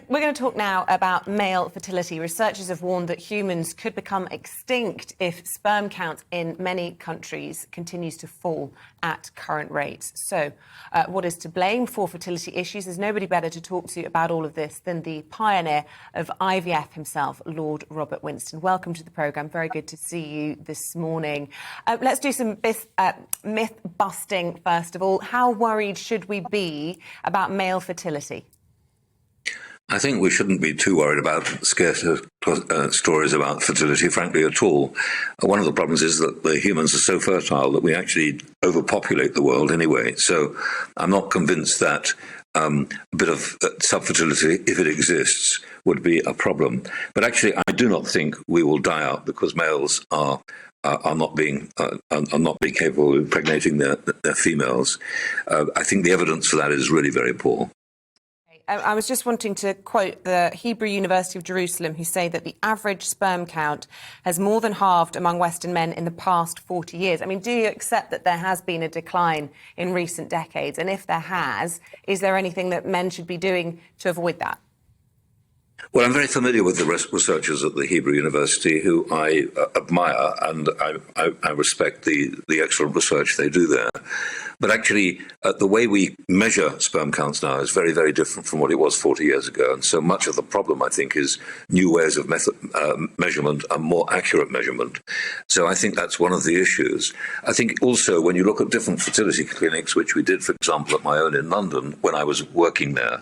We're going to talk now about male fertility. Researchers have warned that humans could become extinct if sperm count in many countries continues to fall at current rates. So, what is to blame for fertility issues? There's nobody better to talk to about all of this than the pioneer of IVF himself, Lord Robert Winston. Welcome to the programme. Very good to see you this morning. Let's do some myth-busting first of all. How worried should we be about male fertility? I think we shouldn't be too worried about scarce stories about fertility, frankly, at all. One of the problems is that the humans are so fertile that we actually overpopulate the world anyway. So I'm not convinced that a bit of subfertility, if it exists, would be a problem. But actually, I do not think we will die out because males are not being capable of impregnating their females. I think the evidence for that is really very poor. I was just wanting to quote the Hebrew University of Jerusalem, who say that the average sperm count has more than halved among Western men in the past 40 years. I mean, do you accept that there has been a decline in recent decades? And if there has, is there anything that men should be doing to avoid that? Well, I'm very familiar with the researchers at the Hebrew University, who I admire, and I respect the excellent research they do there. But actually, the way we measure sperm counts now is very, very different from what it was 40 years ago. And so much of the problem, I think, is new ways of measurement and more accurate measurement. So I think that's one of the issues. I think also when you look at different fertility clinics, which we did, for example, at my own in London when I was working there,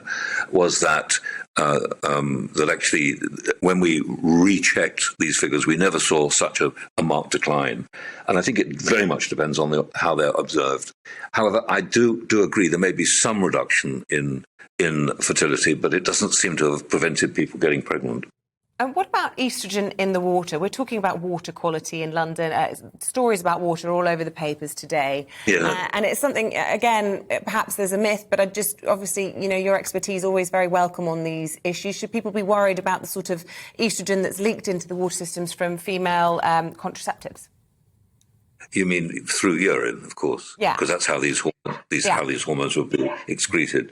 was that that actually, when we rechecked these figures, we never saw such a marked decline. And I think it very much depends on how they're observed. However, I do agree there may be some reduction in fertility, but it doesn't seem to have prevented people getting pregnant. And what about oestrogen in the water? We're talking about water quality in London. Stories about water all over the papers today. Yeah. And it's something, again, perhaps there's a myth, but obviously, your expertise is always very welcome on these issues. Should people be worried about the sort of oestrogen that's leaked into the water systems from female contraceptives? You mean through urine, of course? Yeah. Because that's how how these hormones will be excreted.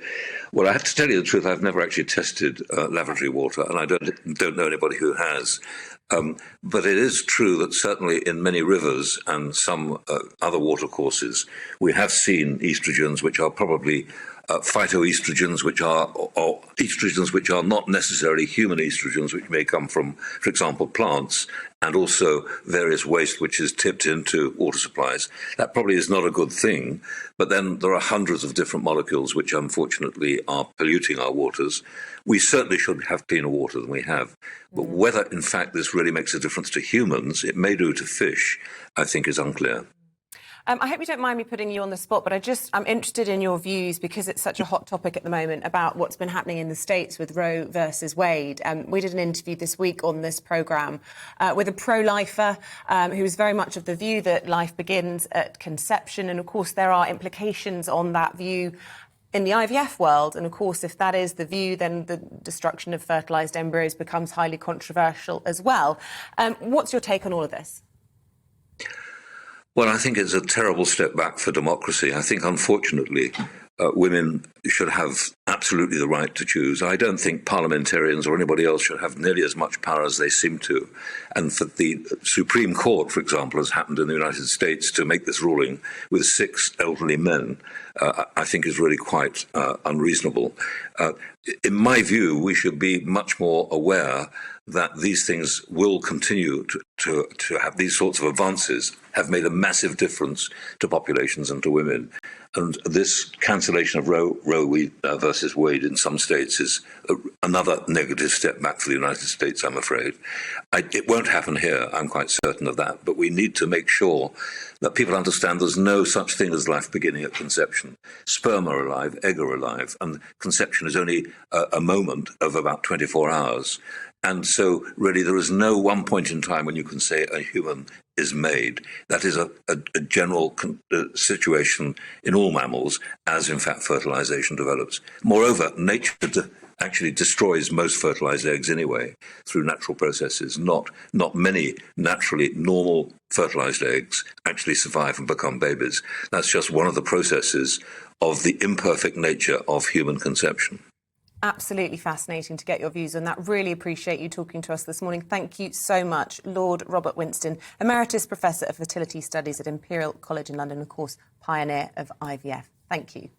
Well, I have to tell you the truth. I've never actually tested lavatory water, and I don't know anybody who has. But it is true that certainly in many rivers and some other watercourses, we have seen estrogens which are probably phytoestrogens, which are or estrogens which are not necessarily human estrogens, which may come from, for example, plants, and also various waste which is tipped into water supplies. That probably is not a good thing, but then there are hundreds of different molecules which unfortunately are polluting our waters. We certainly should have cleaner water than we have. But whether, in fact, this really makes a difference to humans, it may do to fish, I think is unclear. I hope you don't mind me putting you on the spot, but I'm interested in your views, because it's such a hot topic at the moment, about what's been happening in the States with Roe versus Wade. We did an interview this week on this programme with a pro-lifer who was very much of the view that life begins at conception. And, of course, there are implications on that view in the IVF world. And, of course, if that is the view, then the destruction of fertilised embryos becomes highly controversial as well. What's your take on all of this? Well, I think it's a terrible step back for democracy. I think, unfortunately, women should have absolutely the right to choose. I don't think parliamentarians or anybody else should have nearly as much power as they seem to. And for the Supreme Court, for example, as happened in the United States, to make this ruling with 6 elderly men, I think is really quite unreasonable. In my view, we should be much more aware that these things will continue to have these sorts of advances, have made a massive difference to populations and to women. And this cancellation of Roe versus Wade in some states is another negative step back for the United States, I'm afraid. It won't happen here, I'm quite certain of that, but we need to make sure that people understand there's no such thing as life beginning at conception. Sperm are alive, egg are alive, and conception is only a moment of about 24 hours. And so, really, there is no one point in time when you can say a human is made. That is a general situation in all mammals, as, in fact, fertilization develops. Moreover, nature actually destroys most fertilized eggs anyway through natural processes. Not many naturally normal fertilized eggs actually survive and become babies. That's just one of the processes of the imperfect nature of human conception. Absolutely fascinating to get your views on that. Really appreciate you talking to us this morning. Thank you so much, Lord Robert Winston, Emeritus Professor of Fertility Studies at Imperial College in London, of course, pioneer of IVF. Thank you.